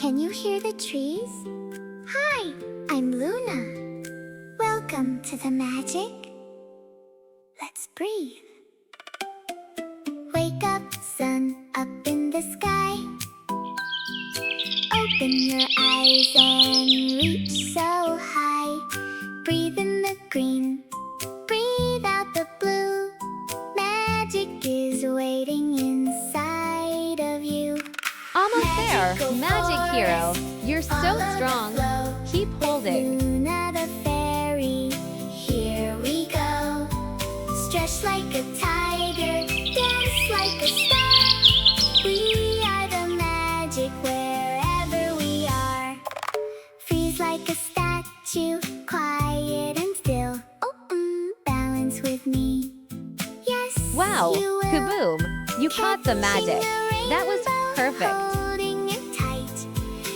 Can you hear the trees? Hi, I'm Luna. Welcome to the magic. Let's breathe. Wake up, sun up in the sky. Open your eyes and reach so high. Breathe in the green, breathe out the blue. Magic is waiting inside of you. Almost there, Magic Hero. You're so strong. Keep holding. Luna the fairy, here we go. Stretch like a tiger, dance like a star. We are the magic wherever we are. Freeze like a statue, quiet and still. Balance with me. Yes, Wow, you will. kaboom! You caught the magic. That was perfect. Holding it tight.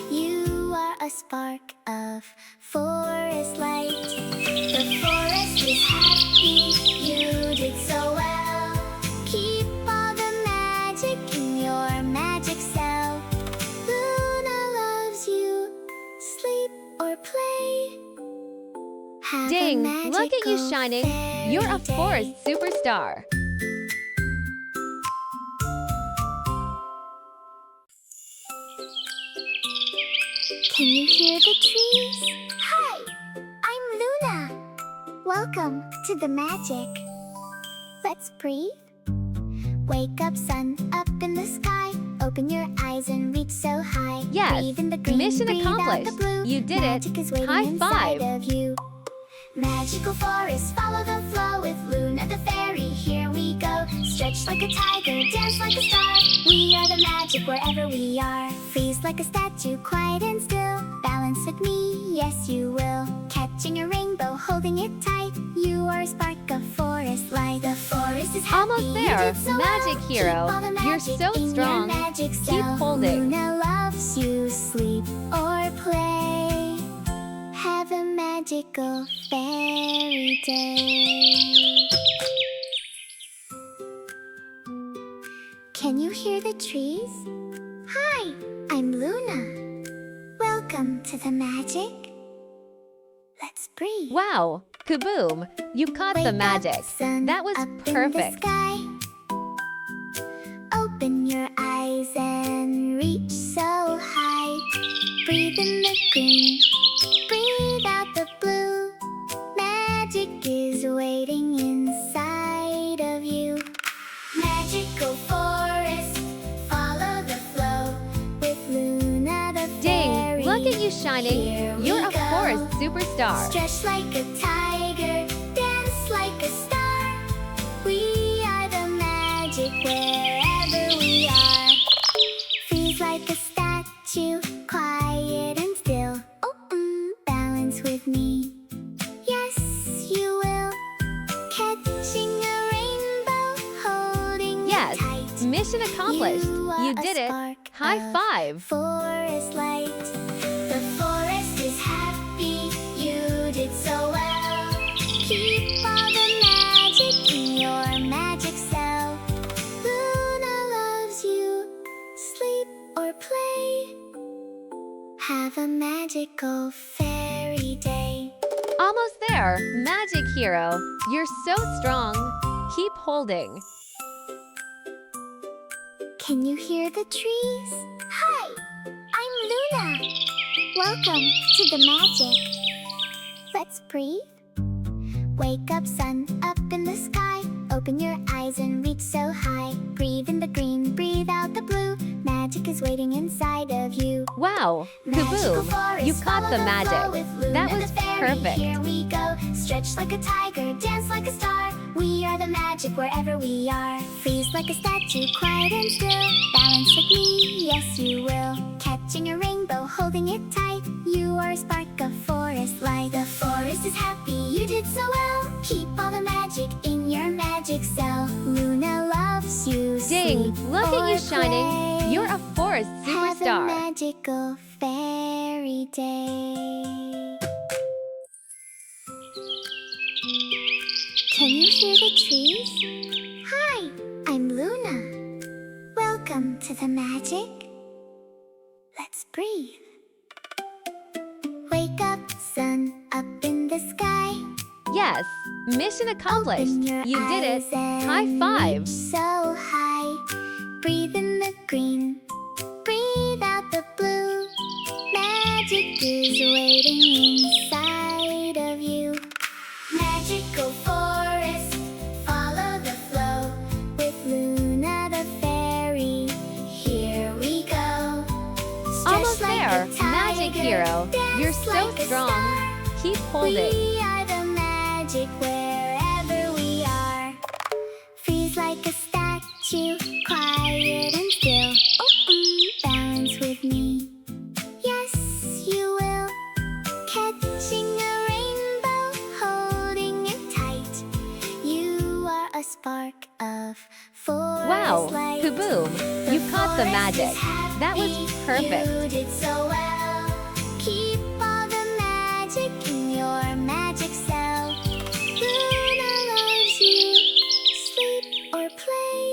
You are a spark of forest light. The forest is happy. You did so well. Keep all the magic in your magic cell. Luna loves you. Sleep or play. Have a Ding! Look at you magical shining. You're a fairy forest superstar. Can you hear the trees? Hi, I'm Luna. Welcome to the magic. Let's breathe. Wake up, sun up in the sky. Open your eyes and reach so high. Yes, Breathe in the green, mission breathe out accomplished. the blue. You did it. Magic is waiting High inside five. of you. Magical forest, follow the flow with Luna the fairy. Here we go. Stretch like a tiger, dance like a star. We are the magic wherever we are. Freeze like a statue, quiet and still. Balance with me, yes you will. Catching a rainbow, holding it tight. You are a spark of forest light. The forest is happy. Almost there, You did so Magic well. Hero. Keep all the You're magic so in your strong. magic Keep cell. holding. Luna loves you. Sleep or play. Have a magical fairy day. Can you hear the trees? Hi, I'm Luna. Welcome to the magic. Let's breathe. Wow, kaboom! You caught the Wake up, magic. sun That was up in perfect. the sky. Open your eyes and reach so high. Breathe in the green, breathe out the blue. Magic is waiting inside of you. Magical forest, follow the flow with Luna the fairy. Ding! Look at you shining. Here we You're a go. forest superstar. Stretch like a tiger, dance like a star. We are the magic wherever we are. Freeze like a statue, quiet and still. Balance with me. Yes, you will. Catching a rainbow, holding Yes, it tight. mission accomplished. You are did a it. spark High of five. Forest light. The forest is happy. You did so well. Keep all the magic in your magic cell. Luna loves you. Sleep or play. Have a magical fairy day. Almost there, Magic Hero. You're so strong. Keep holding. Can you hear the trees? Hi, I'm Luna. Welcome to the magic. Let's breathe. Wake up, sun up in the sky. Open your eyes and reach so high. Breathe in the green, breathe out the blue. Magic is waiting inside of you. Wow, Magical kaboom! forest, You caught follow the flow magic. with Luna That the was fairy. perfect. Here we go. Stretch like a tiger, dance like a star. We are the magic wherever we are. Freeze like a statue, quiet and still. Balance with me, yes you will. Catching a rainbow, holding it tight. You are a spark of forest light. The forest is happy, you did so well. Keep all the magic in your magic cell. Luna loves you. Ding! Sleep Look at you or shining. play. You're a forest Have a superstar. magical fairy day. Can you hear the trees? Hi, I'm Luna. Welcome to the magic. Let's breathe. Wake up, sun up in the sky. Yes, mission accomplished. Open your You did it. eyes and High five. reach so high. Breathe in the green, breathe out the blue. Magic is waiting inside of you. Magical forest, follow the flow. With Luna the fairy, here we go. Stretch Almost like there, a tiger, magic hero. dance You're so like a strong. star. Keep holding. We are the magic wherever we are. Freeze like a statue, quiet and still. Balance with me. Yes, you will. Catching a rainbow, holding it tight. You are a spark of forest Wow, light. kaboom. You caught the magic. That was perfect. You did so well. Keep all the magic in your magic cell. Luna loves you. Sleep or play.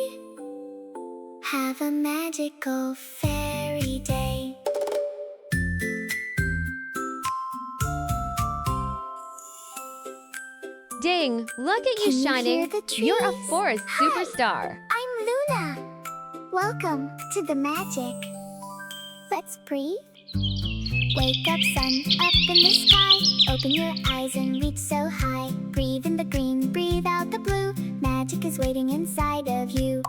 Have a magical fairy day. Ding, look at Can you you shining. hear the You're a trees? forest Hi. superstar. I'm Luna. Welcome to the magic. Let's breathe. Wake up, sun up in the sky. Open your eyes and reach so high. Breathe in the green, breathe out the blue. Magic is waiting inside of you.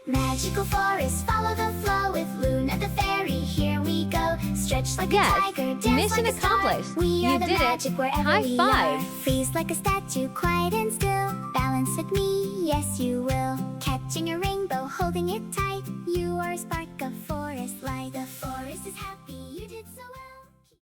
Magical forest, follow the flow. With Luna the fairy, here we go. Stretch like Yes, a tiger, dance mission like a star. accomplished. We You are the did it. magic wherever High we five. are. Freeze like a statue, quiet and still. Balance with me, yes you will. Catching a rainbow, holding it tight. You are a spark of forest light. The forest is happy.